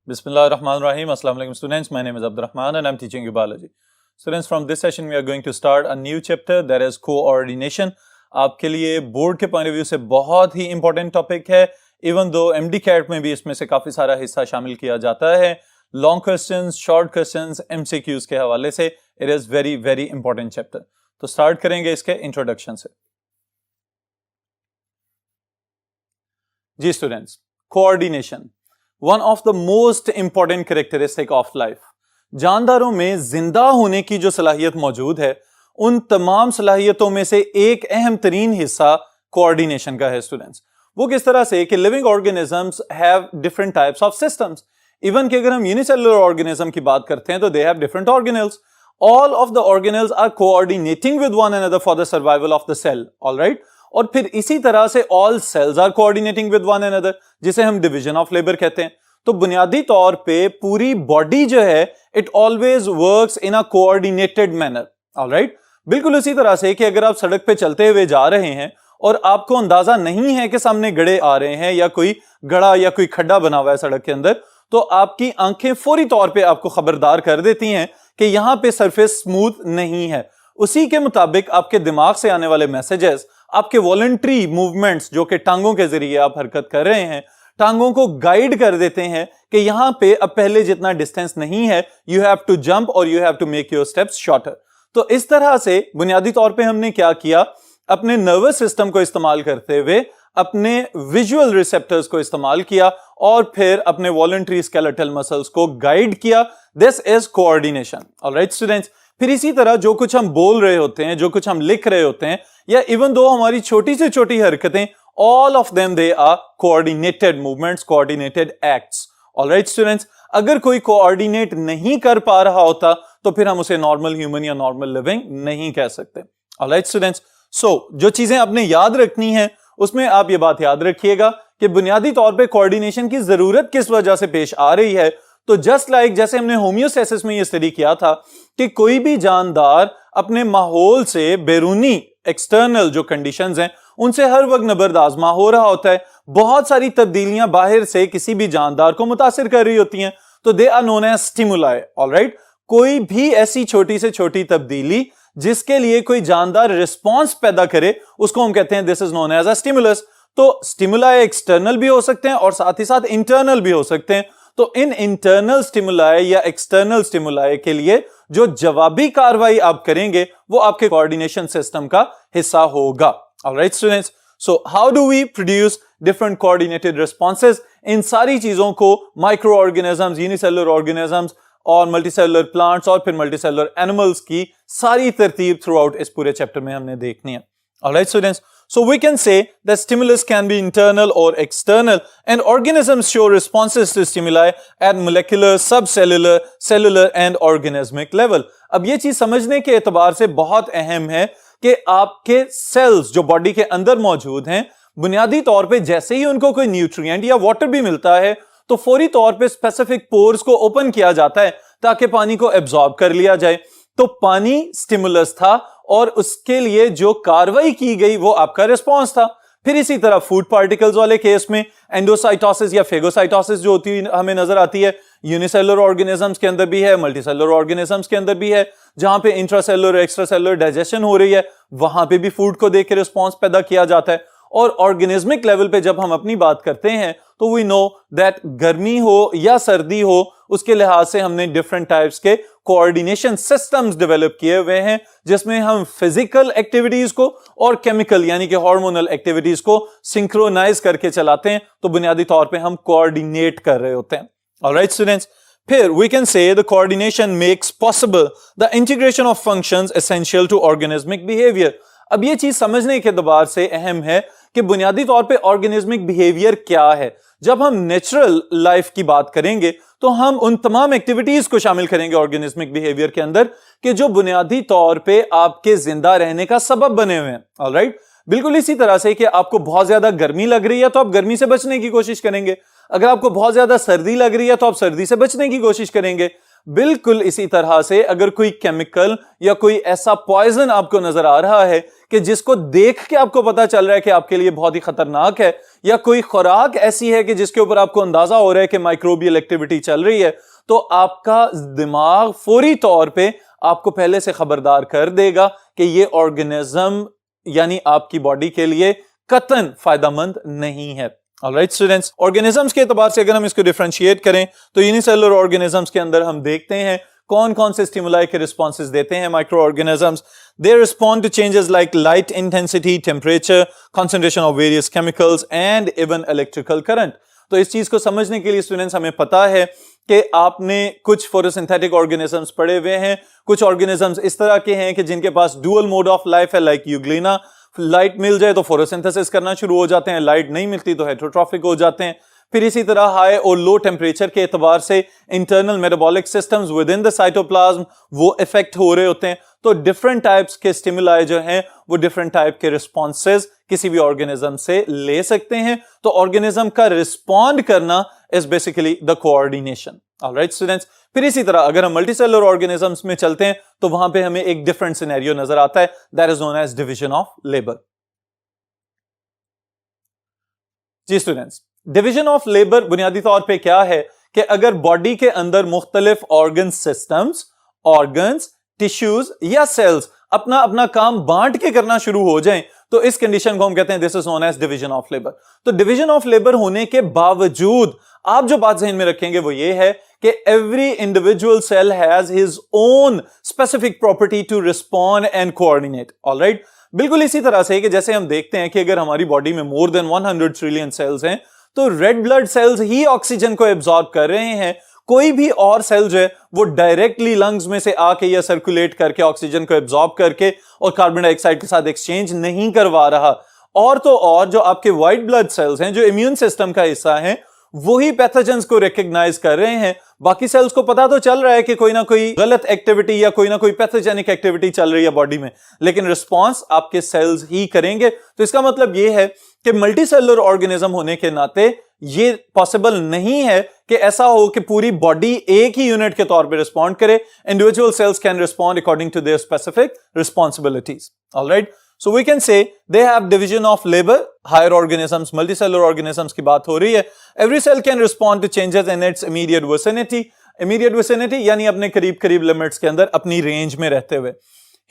Bismillahirrahmanirrahim. Assalamu alaikum students. My name is Abdurrahman and I'm teaching you biology. Students, from this session we are going to start a new chapter, that is coordination. आपके लिए board के point of view से बहुत ही important topic है, even though MD cat में भी इसमें से काफी सारा हिस्सा शामिल किया जाता है. Long questions, short questions, MCQs के हवाले से it is very very important chapter. तो स्टार्ट करेंगे इसके इंट्रोडक्शन से. जी students, coordination one of the most important characteristic of life. जानदारों में जिंदा होने की जो सलाहियत मौजूद है, उन तमाम सलाहियतों में से एक अहम तरीन हिस्सा कोऑर्डिनेशन का है. स्टूडेंट्स, वो किस तरह से कि living organisms have different types of systems. Even कि अगर हम यूनिसेलुलर ऑर्गेनिज्म की बात करते हैं तो they have different organelles. All of the organelles are coordinating with one another for the survival of the cell. Alright. और फिर इसी तरह से all cells are coordinating with one another, जिसे हम डिवीजन ऑफ लेबर कहते हैं. तो बुनियादी तौर पे पूरी बॉडी जो है it always works in a coordinated manner. Alright. बिल्कुल उसी तरह से कि अगर आप सड़क पे चलते हुए जा रहे हैं और आपको अंदाजा नहीं है कि सामने गड्ढे आ रहे हैं या कोई गड़ा या कोई खड्डा बना हुआ है सड़क के अंदर, तो आपकी आंखें फौरी तौर पे आपको खबरदार कर देती हैं कि यहां पे सरफेस स्मूथ नहीं है. उसी के मुताबिक आपके दिमाग से आने वाले मैसेजेस, आपके वॉलंटरी मूवमेंट्स जो कि टांगों के जरिए आप हरकत कर रहे हैं, टांगों को गाइड कर देते हैं कि यहां पे अब पहले जितना डिस्टेंस नहीं है, यू हैव टू जंप और you have to make your steps shorter. तो इस तरह से बुनियादी तौर पे हमने क्या किया, अपने नर्वस सिस्टम को इस्तेमाल करते हुए अपने विजुअल रिसेप्टर्स को इस्तेमाल किया और फिर अपने वॉलंटरी स्केलेटल मसल्स को गाइड किया. This is coordination. Alright students, फिर इसी तरह जो कुछ हम बोल रहे होते हैं, जो कुछ हम लिख रहे होते हैं, या इवन दो हमारी छोटी से छोटी हरकतें, all of them they are coordinated movements, coordinated acts. All right students, अगर कोई कोऑर्डिनेट नहीं कर पा रहा होता तो फिर हम उसे नॉर्मल ह्यूमन या नॉर्मल लिविंग नहीं कह सकते. All right students, so जो चीजें आपने याद रखनी है उसमें आप ये बात याद रखिएगा कि बुनियादी तौर पे कोऑर्डिनेशन की जरूरत किस वजह से पेश आ रही है. तो जस्ट लाइक जैसे हमने होम्योस्टैसिस में ये स्टडी किया था कि कोई भी जानदार अपने माहौल से बैरूनी एक्सटर्नल जो कंडीशंस हैं उनसे हर वक्त नबरदाजमा हो रहा होता है. बहुत सारी तब्दीलियां बाहर से किसी भी जानदार को मुतासिर कर रही होती हैं, तो they are known as stimuli. Alright. कोई भी ऐसी छोटी से छोटी तब्दीली जिसके लिए कोई जानदार रिस्पॉन्स पैदा करे उसको हम कहते हैं this is known as a stimulus. तो स्टिमुलाई एक्सटर्नल भी हो सकते हैं और साथ ही साथ इंटरनल भी हो सकते हैं. तो इन इंटरनल स्टिमुलाई या एक्सटर्नल स्टिमुलाई के लिए जो जवाबी कार्रवाई आप करेंगे वो आपके कोऑर्डिनेशन सिस्टम का हिस्सा होगा. Alright students, so how do we produce different coordinated responses? इन सारी चीजों को माइक्रो ऑर्गेनिजम्स, यूनिसेलुलर ऑर्गेनिजम्स और मल्टीसेलुलर प्लांट्स और फिर मल्टीसेलुलर एनिमल्स की सारी तरतीब थ्रू आउट इस पूरे चैप्टर में हमने देखनी है. Alright students, so we can say that stimulus can be internal or external and organisms show responses to stimuli at molecular, subcellular, cellular and organismic level. अब ये चीज समझने के एतबार से बहुत अहम है कि आपके सेल्स जो बॉडी के अंदर मौजूद हैं, बुनियादी तौर पे जैसे ही उनको कोई न्यूट्रिएंट या वाटर भी मिलता है तो फौरी तौर पे स्पेसिफिक पोर्स को ओपन किया जाता है ताकि पानी को एब्जॉर्ब कर लिया जाए. तो पानी स्टिमुलस था और उसके लिए जो कार्रवाई की गई वो आपका रिस्पॉन्स था. फिर इसी तरह फूड पार्टिकल्स वाले केस में एंडोसाइटोसिस या फेगोसाइटोसिस जो होती है हमें नजर आती है, यूनिसेलुलर ऑर्गेनिजम्स के अंदर भी है, मल्टीसेलुलर ऑर्गेनिजम्स के अंदर भी है. जहां पे इंट्रासेलुलर एक्स्ट्रासेलुलर डाइजेशन हो रही है वहां पे भी फूड को देख के रिस्पॉन्स पैदा किया जाता है. और ऑर्गेनिज्मिक लेवल पे जब हम अपनी बात करते हैं तो वी नो दैट गर्मी हो या सर्दी हो उसके लिहाज से हमने डिफरेंट टाइप्स के कोऑर्डिनेशन सिस्टम्स डेवलप किए हुए हैं, जिसमें हम फिजिकल एक्टिविटीज को और केमिकल यानी कि हार्मोनल एक्टिविटीज को सिंक्रोनाइज करके चलाते हैं. तो बुनियादी तौर पे हम कोऑर्डिनेट कर रहे होते हैं. ऑलराइट स्टूडेंट्स, फिर we can say the coordination makes possible the integration of functions essential to organismic behavior. अब ये चीज समझने के दबार से अहम है कि बुनियादी तौर पे ऑर्गेनिज्मिक बिहेवियर क्या है. जब हम नेचुरल लाइफ की बात करेंगे तो हम उन तमाम एक्टिविटीज को शामिल करेंगे ऑर्गेनिज्मिक बिहेवियर के अंदर कि जो बुनियादी तौर पे आपके जिंदा रहने का सबब बने हुए हैं. ऑलराइट. बिल्कुल इसी तरह से कि आपको बहुत ज्यादा गर्मी लग रही है तो आप गर्मी से बचने की कोशिश करेंगे, अगर आपको बहुत ज्यादा सर्दी लग रही है तो आप सर्दी से बचने की कोशिश करेंगे. बिल्कुल इसी तरह से अगर कोई केमिकल या कोई ऐसा पॉइजन आपको नजर आ रहा है कि जिसको देख के आपको पता चल रहा है कि आपके लिए बहुत ही खतरनाक है या कोई खुराक ऐसी है कि जिसके ऊपर आपको अंदाजा हो रहा है कि माइक्रोबियल एक्टिविटी चल रही है, तो आपका दिमाग फौरी तौर पे आपको पहले से खबरदार कर देगा कि ये ऑर्गेनिज्म यानी आपकी बॉडी के लिए कतन फायदेमंद नहीं है। ऑलराइट स्टूडेंट्स, ऑर्गेनिजम्स के एतबार से अगर हम इसको डिफरेंशिएट करें तो यूनिसेलुलर ऑर्गेनिजम्स के अंदर हम देखते हैं कौन कौन से स्टिमुलाई के रिस्पॉन्सेज देते हैं micro organisms. They respond to changes like light intensity, temperature, concentration of various chemicals and even electrical current. तो इस चीज को समझने के लिए स्टूडेंट्स हमें पता है कि आपने कुछ फोटोसिंथेटिक ऑर्गेनिजम्स पढ़े हुए हैं, कुछ ऑर्गेनिजम्स इस तरह के हैं कि जिनके पास डुअल मोड ऑफ लाइफ है, लाइक यूग्लिना। लाइट मिल जाए तो फोटोसिंथेसिस करना शुरू हो जाते हैं, लाइट नहीं मिलती तो हेटेरोट्रॉफिक हो जाते हैं। फिर इसी तरह हाई और लो टेम्परेचर के एतबार से internal metabolic systems with in the cytoplasm वो इफेक्ट हो रहे होते हैं। तो डिफरेंट टाइप्स के स्टिमुलाई जो हैं वो डिफरेंट टाइप के रिस्पॉन्सेज किसी भी ऑर्गेनिज्म से ले सकते हैं। तो ऑर्गेनिज्म का रिस्पॉन्ड करना is basically the coordination. Alright students, फिर इसी तरह अगर हम मल्टीसेलुलर ऑर्गेनिजम्स में चलते हैं तो वहां पे हमें एक डिफरेंट सिनेरियो नजर आता है, that is known as division of labour. जी स्टूडेंट्स, डिवीजन ऑफ लेबर बुनियादी तौर पे क्या है कि अगर बॉडी के अंदर मुख्तलिफ ऑर्गन सिस्टम्स, ऑर्गन्स, टिश्यूज या सेल्स अपना अपना काम बांट के करना शुरू हो जाएं तो इस कंडीशन को हम कहते हैं this is known as division of labour. तो डिवीजन ऑफ लेबर होने के बावजूद आप जो बात ज़हन में रखेंगे वो ये है कि every individual cell has his own specific property to respond and coordinate. Alright, बिल्कुल इसी तरह से कि जैसे हम देखते हैं कि अगर हमारी बॉडी में मोर देन 100 ट्रिलियन सेल्स हैं तो रेड ब्लड सेल्स ही ऑक्सीजन को एब्जॉर्ब कर रहे हैं। कोई भी और सेल जो है वो डायरेक्टली लंग्स में से आके या सर्कुलेट करके ऑक्सीजन को एब्जॉर्ब करके और कार्बन डाइऑक्साइड के साथ एक्सचेंज नहीं करवा रहा। और तो और जो आपके व्हाइट ब्लड सेल्स हैं जो इम्यून सिस्टम का हिस्सा हैं वही पैथोजेंस को रिकॉग्नाइज कर रहे हैं। बाकी सेल्स को पता तो चल रहा है कि कोई ना कोई गलत एक्टिविटी या कोई ना कोई पैथोजेनिक एक्टिविटी चल रही है बॉडी में, लेकिन रिस्पांस आपके सेल्स ही करेंगे। तो इसका मतलब यह है कि मल्टी सेलुलर ऑर्गेनिज्म होने के नाते ये पॉसिबल नहीं है कि ऐसा हो कि पूरी बॉडी एक ही यूनिट के तौर पे रिस्पॉन्ड करे। Individual cells can respond according to their specific responsibilities. Alright, so we can say they have division of labor. Higher organisms, multicellular organisms की बात हो रही है। Every cell can respond to changes in its immediate vicinity. Immediate vicinity यानी अपने करीब करीब limits के अंदर अपनी रेंज में रहते हुए।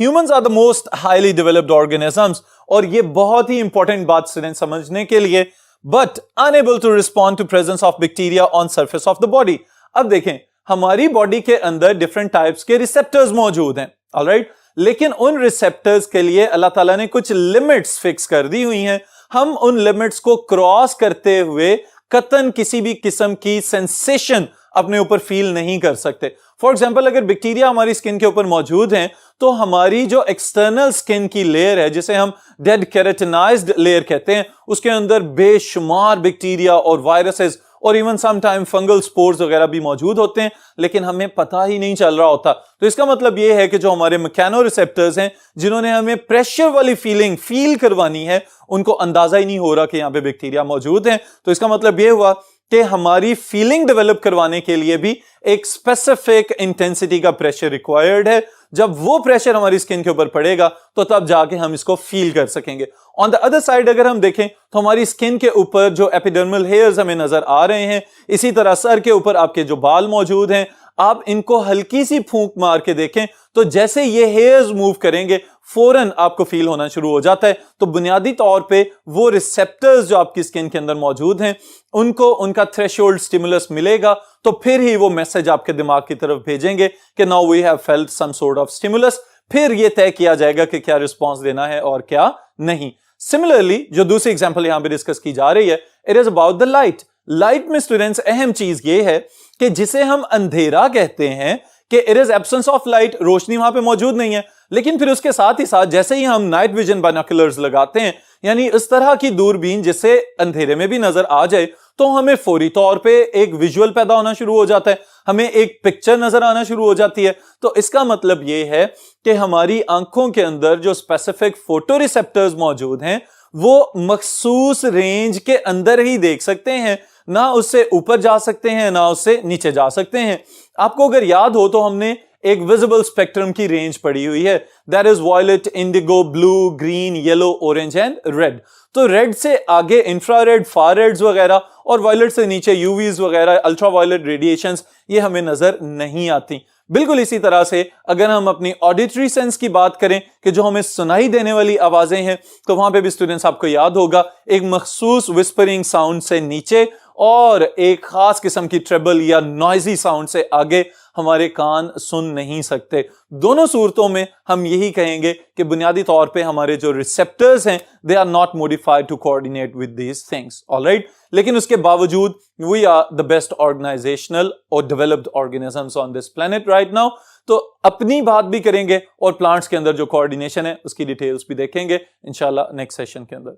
Humans are the most highly developed organisms और ये बहुत ही इंपॉर्टेंट बात स्टूडेंट समझने के लिए, but unable to respond to presence of bacteria on surface of the body. अब देखें, हमारी बॉडी के अंदर डिफरेंट टाइप्स के रिसेप्टर्स मौजूद हैं। ऑलराइट, लेकिन उन रिसेप्टर्स के लिए अल्लाह ताला ने कुछ लिमिट्स फिक्स कर दी हुई हैं। हम उन लिमिट्स को क्रॉस करते हुए कतन किसी भी किस्म की सेंसेशन अपने ऊपर फील नहीं कर सकते। फॉर एग्जांपल, अगर बैक्टीरिया हमारी स्किन के ऊपर मौजूद हैं तो हमारी जो एक्सटर्नल स्किन की लेयर है जिसे हम डेड केराटिनाइज्ड लेयर कहते हैं, उसके अंदर बेशुमार बैक्टीरिया और वायरसेस और even some time fungal spores वगैरह भी मौजूद होते हैं, लेकिन हमें पता ही नहीं चल रहा होता। तो इसका मतलब यह है कि जो हमारे मैकेनो रिसेप्टर्स हैं जिन्होंने हमें प्रेशर वाली फीलिंग फील करवानी है, उनको अंदाजा ही नहीं हो रहा कि यहां पे बैक्टीरिया मौजूद हैं। तो इसका मतलब यह हुआ कि हमारी फीलिंग डेवलप करवाने के लिए भी एक स्पेसिफिक इंटेंसिटी का प्रेशर रिक्वायर्ड है। जब वो प्रेशर हमारी स्किन के ऊपर पड़ेगा तो तब जाके हम इसको फील कर सकेंगे। ऑन द अदर साइड अगर हम देखें तो हमारी स्किन के ऊपर जो एपिडर्मल हेयर्स हमें नजर आ रहे हैं, इसी तरह सर के ऊपर आपके जो बाल मौजूद हैं, आप इनको हल्की सी फूंक मार के देखें तो जैसे ये हेयर्स मूव करेंगे फौरन आपको फील होना शुरू हो जाता है। तो बुनियादी तौर पे वो रिसेप्टर्स जो आपकी स्किन के अंदर मौजूद हैं उनको उनका थ्रेशोल्ड स्टिमुलस मिलेगा तो फिर ही वो मैसेज आपके दिमाग की तरफ भेजेंगे कि now we have felt some sort of stimulus. फिर ये तय किया जाएगा कि क्या रिस्पॉन्स देना है और क्या नहीं। सिमिलरली जो दूसरी एग्जांपल यहां पे डिस्कस की जा रही है, it is about the light. Light में स्टूडेंट्स अहम चीज ये है कि जिसे हम अंधेरा कहते हैं कि it is absence of light, रोशनी वहां पे मौजूद नहीं है, लेकिन फिर उसके साथ ही साथ जैसे ही हम नाइट विजन बाइनोकुलर्स लगाते हैं, यानी इस तरह की दूरबीन जिससे अंधेरे में भी नजर आ जाए, तो हमें फौरी तौर पे एक विजुअल पैदा होना शुरू हो जाता है, हमें एक पिक्चर नजर आना शुरू हो जाती है। तो इसका मतलब यह है कि हमारी आंखों के अंदर जो स्पेसिफिक फोटो रिसेप्टर्स मौजूद हैं वो मखसूस रेंज के अंदर ही देख सकते हैं, ना उससे ऊपर जा सकते हैं ना उससे नीचे जा सकते हैं। आपको अगर याद हो तो हमने एक विजिबल स्पेक्ट्रम की रेंज पड़ी हुई है, that is violet, indigo, blue, green, yellow, orange and red. तो रेड से आगे इंफ्रारेड, फार रेड्स वगैरह, और वॉयलेट से नीचे यूवीज वगैरह, अल्ट्रावायलेट रेडिएशंस, ये हमें नजर नहीं आती। बिल्कुल इसी तरह से अगर हम अपनी ऑडिटरी सेंस की बात करें कि जो हमें सुनाई देने वाली आवाजें हैं, तो वहां पे भी स्टूडेंट्स आपको याद होगा एक मखसूस विस्परिंग साउंड से नीचे और एक खास किस्म की ट्रेबल या नॉइजी साउंड से आगे हमारे कान सुन नहीं सकते। दोनों सूरतों में हम यही कहेंगे कि बुनियादी तौर पे हमारे जो रिसेप्टर्स हैं they are not modified to coordinate with these things, alright. लेकिन उसके बावजूद we are the best organizational और developed organisms on this planet right now. तो अपनी बात भी करेंगे और प्लांट्स के अंदर जो कोऑर्डिनेशन है उसकी डिटेल्स भी देखेंगे इंशाल्लाह नेक्स्ट सेशन के अंदर।